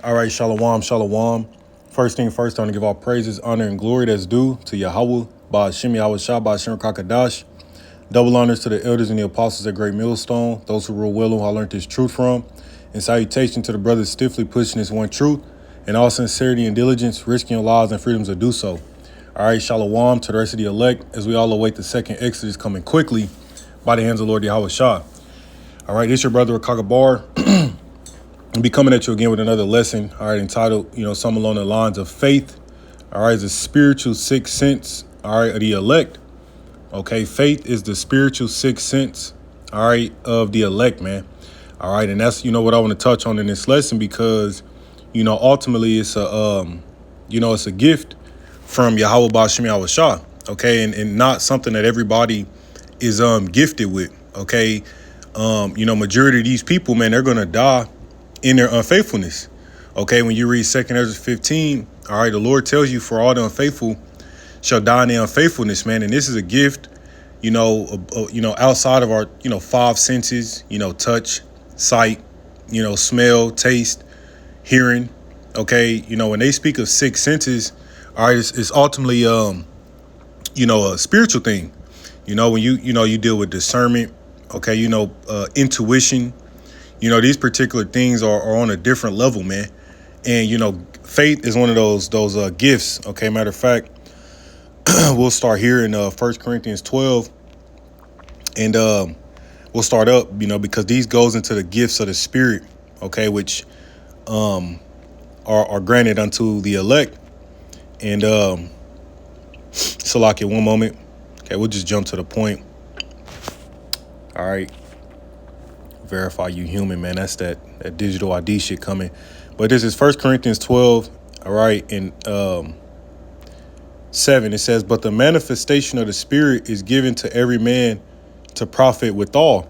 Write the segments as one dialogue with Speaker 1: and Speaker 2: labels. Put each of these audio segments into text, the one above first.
Speaker 1: All right, shalom, shalom. First thing first, I want to give all praises, honor, and glory that's due to Yahweh, Ba'ashem Yahweh Shah, Ba'ashem Kakadash. Double honors to the elders and the apostles at Great Millstone, those who rule well who I learned this truth from. And salutation to the brothers stiffly pushing this one truth, and all sincerity and diligence, risking your lives and freedoms to do so. All right, shalom to the rest of the elect, as we all await the second Exodus coming quickly by the hands of Lord Yahweh Shah. All right, it's your brother Akagabar. I'll be coming at you again with another lesson, all right, entitled, something along the lines of faith, all right, is a spiritual sixth sense, all right, of the elect. Okay, faith is the spiritual sixth sense, all right, of the elect, man. All right, and that's, what I want to touch on in this lesson because, ultimately it's it's a gift from Yahweh Ba'ashem Yahweh Shah, okay, and not something that everybody is gifted with, okay. Majority of these people, man, they're going to die in their unfaithfulness. Okay, when you read 2nd Ezra 15, all right, the Lord tells you, for all the unfaithful shall die in their unfaithfulness, man. And this is a gift, outside of our, five senses, touch, sight, smell, taste, hearing. Okay, when they speak of six senses, all right, it's ultimately, a spiritual thing. When you deal with discernment, okay, intuition. These particular things are on a different level, man. And, faith is one of those gifts. Okay, matter of fact, we'll start here in 1 Corinthians 12. And we'll start up, because these goes into the gifts of the Spirit, okay, which are granted unto the elect. And Salakia, one moment. Okay, we'll just jump to the point. All right. Verify you human, man. That's that digital ID shit coming. But this is 1 Corinthians 12, all right, and 7. It says, but the manifestation of the Spirit is given to every man to profit withal.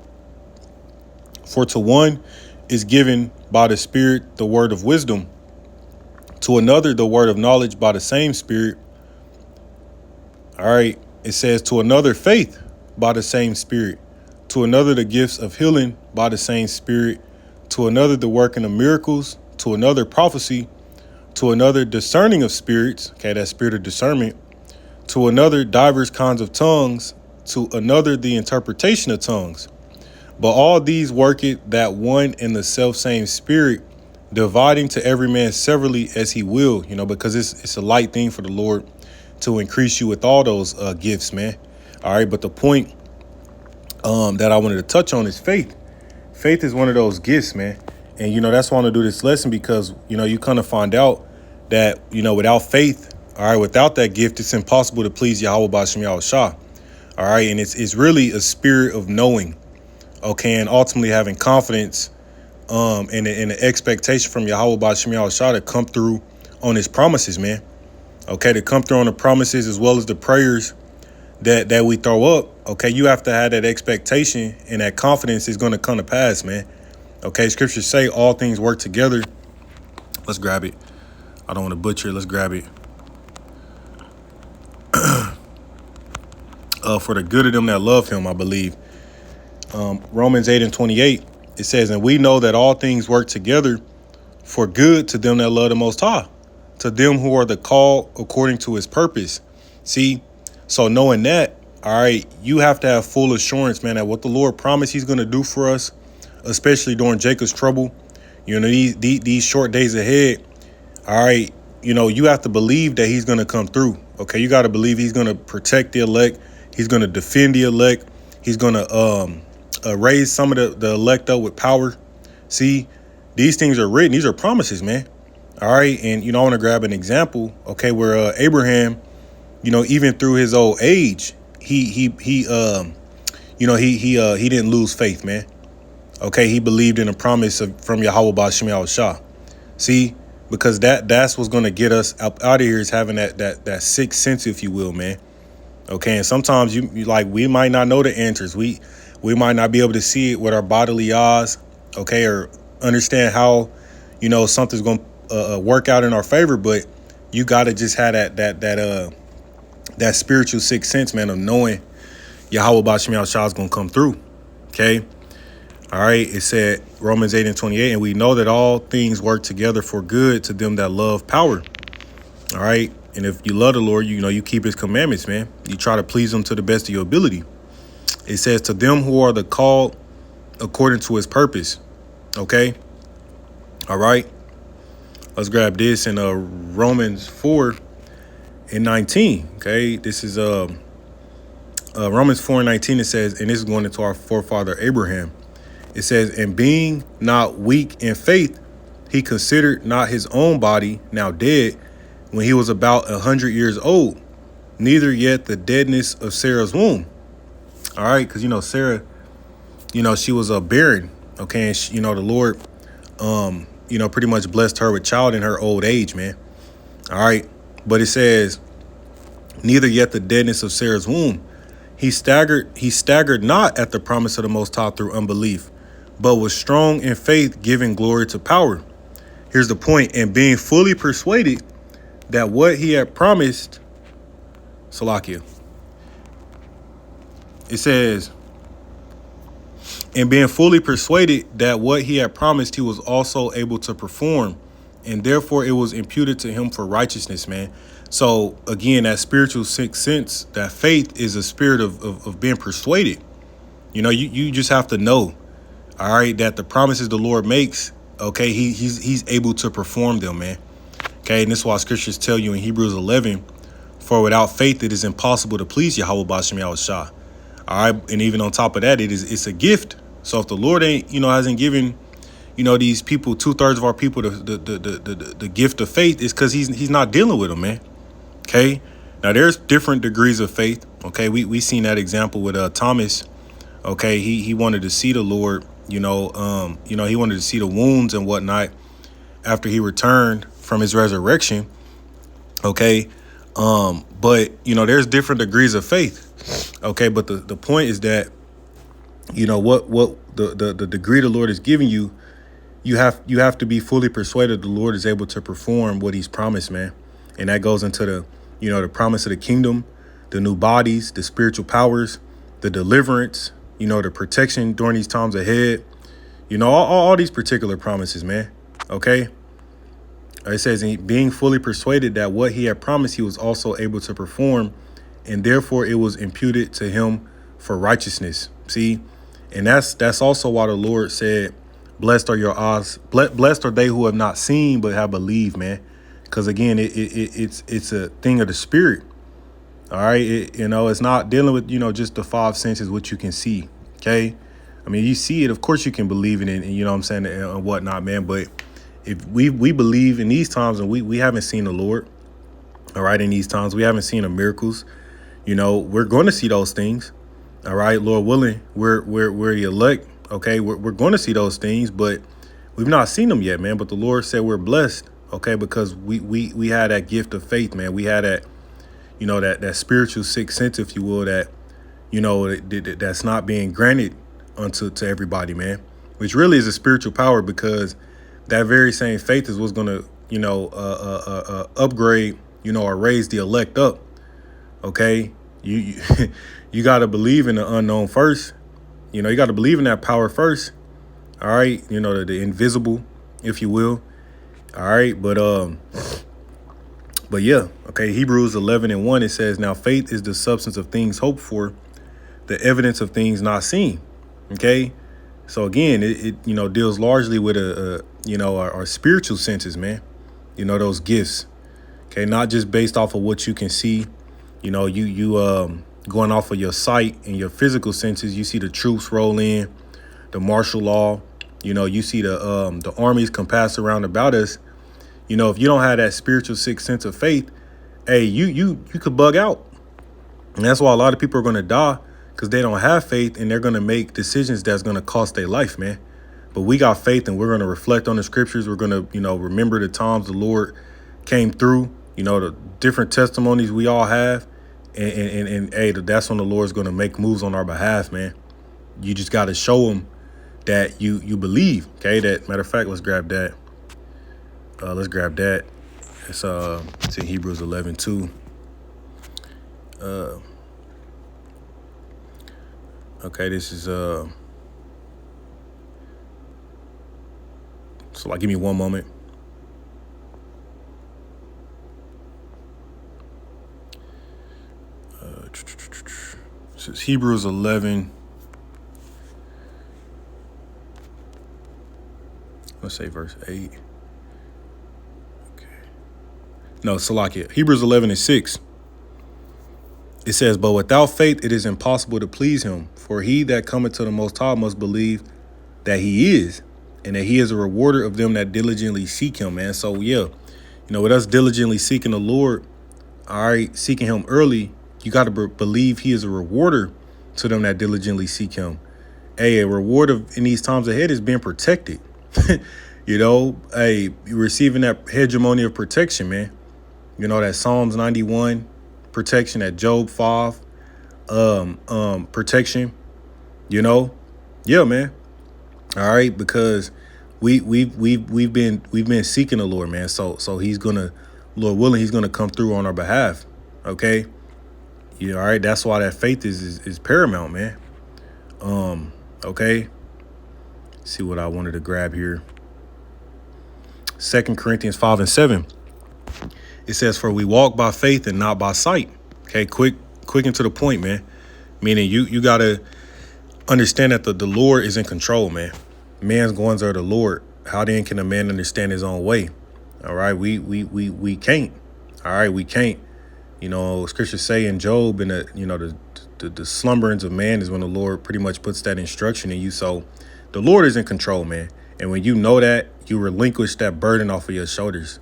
Speaker 1: For to one is given by the Spirit the word of wisdom, to another the word of knowledge by the same Spirit. All right, it says to another faith by the same Spirit, to another the gifts of healing by the same Spirit, to another the working of miracles, to another prophecy, to another discerning of spirits, okay, that spirit of discernment, to another divers kinds of tongues, to another the interpretation of tongues. But all these worketh that one and the self same Spirit, dividing to every man severally as he will, because it's a light thing for the Lord to increase you with all those gifts, man. All right, but the point that I wanted to touch on is faith. Faith is one of those gifts, man. And, that's why I want to do this lesson because, you kind of find out that, without faith, all right, without that gift, it's impossible to please Yahweh Ba'ashem Yahweh Shah. All right. And it's really a spirit of knowing, okay, and ultimately having confidence and the expectation from Yahweh Ba'ashem Yahweh Shah to come through on his promises, man. Okay, to come through on the promises as well as the prayers that we throw up. Okay, you have to have that expectation and that confidence is going to come to pass, man. Okay, scriptures say all things work together. Let's grab it. I don't want to butcher it. Let's grab it. For the good of them that love him, I believe. Romans 8:28, it says, and we know that all things work together for good to them that love the Most High, to them who are the called according to his purpose. See, so knowing that, all right, you have to have full assurance, man, that what the Lord promised he's going to do for us, especially during Jacob's trouble, these short days ahead, all right, you have to believe that he's going to come through. Okay, you got to believe he's going to protect the elect. He's going to defend the elect. He's going to raise some of the elect up with power. See, these things are written. These are promises, man. All right, and, I want to grab an example, okay, where Abraham, even through his old age, he didn't lose faith, man. Okay, he believed in a promise from Yahweh Ba'ashem Yahweh Shah. See, because that's what's going to get us out of here is having that sixth sense, if you will, man. Okay, and sometimes you we might not know the answers. We might not be able to see it with our bodily eyes, okay, or understand how, something's going to work out in our favor, but you got to just have that spiritual sixth sense, man, of knowing Yahweh Ba'ashem Yahweh Shah is going to come through. Okay. All right. It said Romans 8:28, and we know that all things work together for good to them that love power. All right. And if you love the Lord, you keep his commandments, man. You try to please him to the best of your ability. It says to them who are the called according to his purpose. Okay. All right. Let's grab this in Romans 4:19. Okay. This is Romans 4:19. It says, and this is going into our forefather Abraham. It says, and being not weak in faith, he considered not his own body now dead when he was about 100 years old, neither yet the deadness of Sarah's womb. All right, because Sarah, she was a barren. Okay, and the Lord, pretty much blessed her with child in her old age, man. All right, but it says, neither yet the deadness of Sarah's womb. He staggered not at the promise of the Most High through unbelief, but was strong in faith, giving glory to power. Here's the point, and being fully persuaded that what he had promised, Salakia. It says, and being fully persuaded that what he had promised, he was also able to perform, and therefore it was imputed to him for righteousness, man. So again, that spiritual sixth sense, that faith is a spirit of being persuaded. You just have to know, all right, that the promises the Lord makes, okay, he's able to perform them, man. Okay, and this is why scriptures tell you in Hebrews 11, for without faith it is impossible to please Yahweh B'Shem Yahushua. All right, and even on top of that, it's a gift. So if the Lord hasn't given, these people, 2/3 of our people, the gift of faith, is because he's not dealing with them, man. Okay, now there's different degrees of faith. Okay, we seen that example with Thomas. Okay, he wanted to see the Lord. He wanted to see the wounds and whatnot after he returned from his resurrection. Okay. But there's different degrees of faith. Okay, but the point is that what the degree the Lord is giving you, you have to be fully persuaded the Lord is able to perform what he's promised, man. And that goes into the promise of the kingdom, the new bodies, the spiritual powers, the deliverance, the protection during these times ahead, all these particular promises, man. Okay. It says, being fully persuaded that what he had promised, he was also able to perform, and therefore it was imputed to him for righteousness. See, and that's also why the Lord said, blessed are your eyes, blessed are they who have not seen but have believed, man. Because again, it's a thing of the spirit. All right, it's not dealing with just the five senses, what you can see. Okay, I mean, you see it, of course you can believe in it, and what I'm saying, and whatnot, man. But if we believe in these times, and we haven't seen the Lord, all right, in these times, we haven't seen the miracles, we're going to see those things, all right, Lord willing, we're the elect, okay, we're going to see those things, but we've not seen them yet, man. But the Lord said we're blessed, okay, because we had that gift of faith, man. We had that, that spiritual sixth sense, if you will, that, that's not being granted to everybody, man, which really is a spiritual power, because that very same faith is what's going to, upgrade, or raise the elect up. Okay. You you got to believe in the unknown first. You got to believe in that power first. All right. The invisible, if you will. All right. But yeah. Okay. Hebrews 11:1, it says, now faith is the substance of things hoped for, the evidence of things not seen. Okay. So again, it deals largely with our spiritual senses, man. Those gifts. Okay, not just based off of what you can see. You going off of your sight and your physical senses. You see the troops roll in, the martial law. You see the armies compass around about us. If you don't have that spiritual sixth sense of faith, hey, you could bug out, and that's why a lot of people are going to die. Because they don't have faith, and they're going to make decisions that's going to cost their life, man. But we got faith, and we're going to reflect on the scriptures. We're going to, remember the times the Lord came through, the different testimonies we all have. And hey, that's when the Lord's going to make moves on our behalf, man. You just got to show them that you believe. Okay, that matter of fact, let's grab that. It's in Hebrews 11:2. Okay, this is So like, give me one moment. This is Hebrews 11. Let's say verse 8. Okay. No, Salakia. Hebrews 11:6. It says, but without faith it is impossible to please him. For he that cometh to the Most High must believe that he is, and that he is a rewarder of them that diligently seek him, man. So, yeah, with us diligently seeking the Lord, all right, seeking him early, you got to believe he is a rewarder to them that diligently seek him. A reward in these times ahead is being protected. You're receiving that hegemony of protection, man. That Psalms 91 protection, that Job 5 protection. Yeah, man. All right, because we've been seeking the Lord, man. So he's gonna, Lord willing, he's gonna come through on our behalf. Okay. Yeah, all right. That's why that faith is paramount, man. Okay. See what I wanted to grab here. 2 Corinthians 5:7. It says, for we walk by faith and not by sight. Okay, quick and to the point, man. Meaning you gotta understand that the Lord is in control, man. Man's goings are the Lord. How then can a man understand his own way? All right, we can't. All right, we can't. Scriptures say in Job, and the slumberings of man is when the Lord pretty much puts that instruction in you. So the Lord is in control, man. And when you know that, you relinquish that burden off of your shoulders.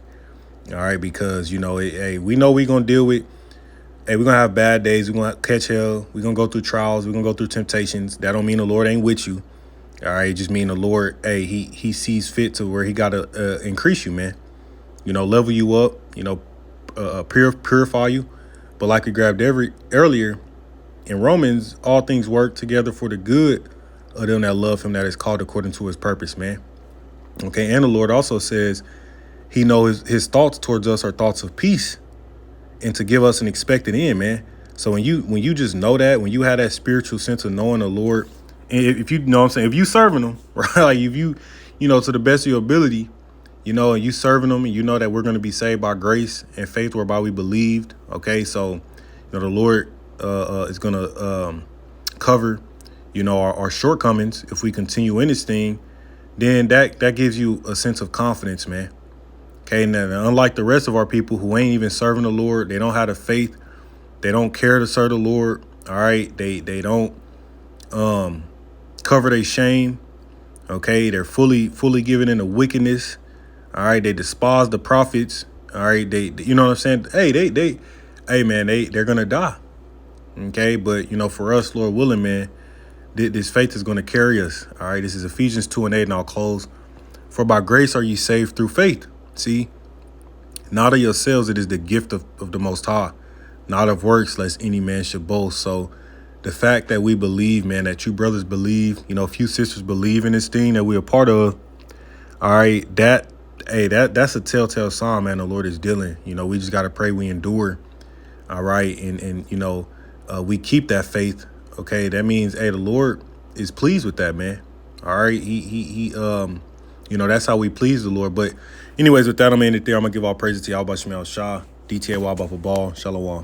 Speaker 1: All right, because we know we're gonna deal with. We're gonna have bad days. We're gonna catch hell. We're gonna go through trials. We're gonna go through temptations. That don't mean the Lord ain't with you. All right, it just mean the Lord, he sees fit to where he gotta increase you, man. Level you up. Purify you. But like we grabbed earlier in Romans, all things work together for the good of them that love him, that is called according to his purpose, man. Okay, and the Lord also says he knows his thoughts towards us are thoughts of peace, and to give us an expected end, man. So when you just know that, when you have that spiritual sense of knowing the Lord, and if you know what I'm saying, if you serving him, right, like if you, to the best of your ability, and you serving him, and you know that we're going to be saved by grace and faith whereby we believed. Okay, so the Lord is going to cover, our shortcomings if we continue in this thing. Then that gives you a sense of confidence, man. Okay, and then unlike the rest of our people who ain't even serving the Lord, they don't have the faith, they don't care to serve the Lord. All right, they don't cover their shame. Okay, they're fully given into wickedness. All right, they despise the prophets. All right, they you know what I'm saying? They're gonna die. Okay, but for us, Lord willing, man, this faith is gonna carry us. All right, this is Ephesians 2:8, and I'll close. For by grace are ye saved through faith. See, not of yourselves, it is the gift of the Most High, not of works, lest any man should boast. So the fact that we believe, man, that you brothers believe, a few sisters believe in this thing that we're a part of, all right, that's a telltale sign, man, the Lord is dealing. We just got to pray we endure, all right, and we keep that faith, okay? That means, the Lord is pleased with that, man, all right? He that's how we please the Lord. But anyways, with that, I'm in it there. I'm going to give all praises to Yahweh Shah, DTA Wabba Ball, Shalom.